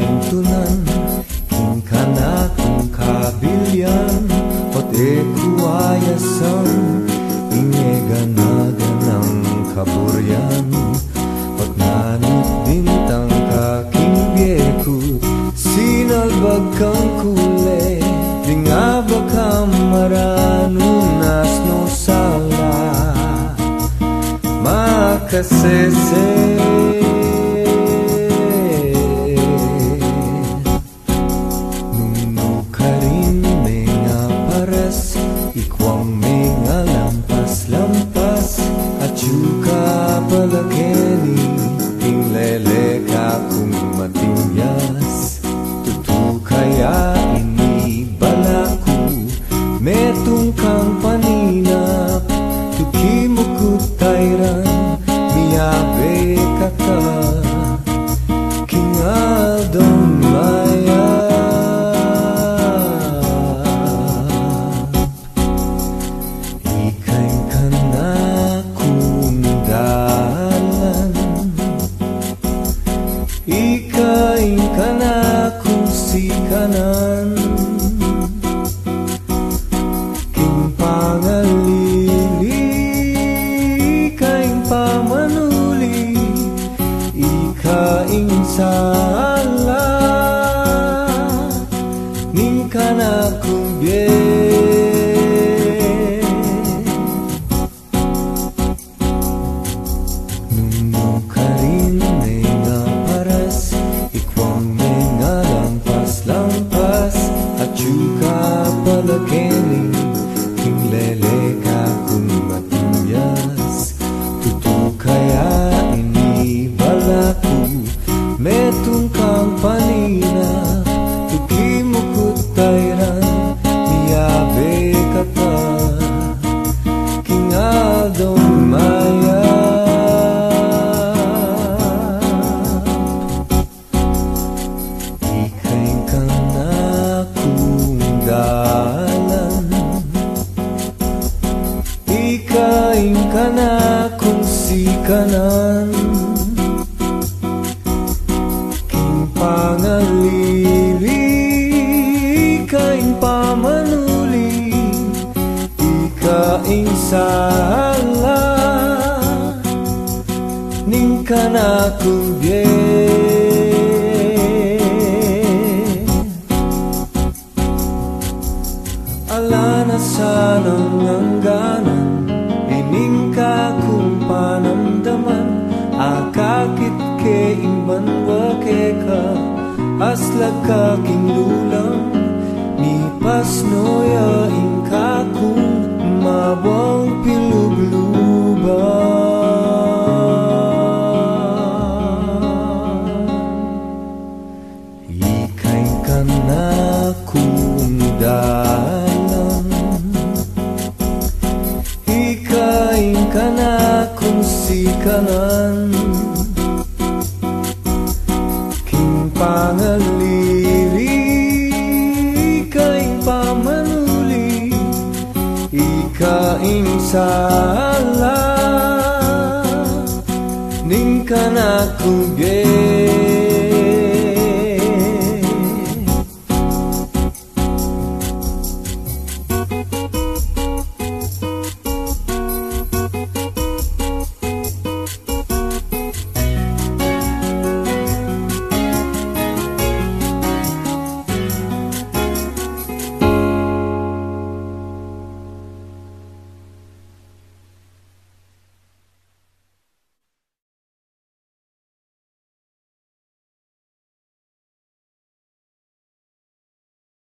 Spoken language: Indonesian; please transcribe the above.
tunan king kana kung kabilyan ot ekuayasan ingeganaganang kaburyan ot nanit bintang kaking biekut sinalbag kang kule dingaba kamaranunas no sala makasese Chuka palakeni inglele ka kung matinyas tutu kaya ini balaku metong kang paninap tukimukut tayran miyabe kata kingadong maya ikain ka na ikain ka na kung sikanan king pangalili ikain pamanuli ikain sala ning ka na kung Chuka palakeni kinglele ka kung matinyas tutu kaya ini balaku metong kang panina tukimukut tayran miyabe kata kingadong maya ikain ka na dalan ikain ka na kung sikanan king pangalili ikain pamanuli ikain sala ning ka na kung alana sanang angganan ining ka kung panamdaman akakit ke imban wake ka aslag ka king lulang mipas noya ingka kung mabong pilubluban ikain ka na kung ikain ka na kung sikanan king pangalili ikain pamanuli ikain sala ning ka na kung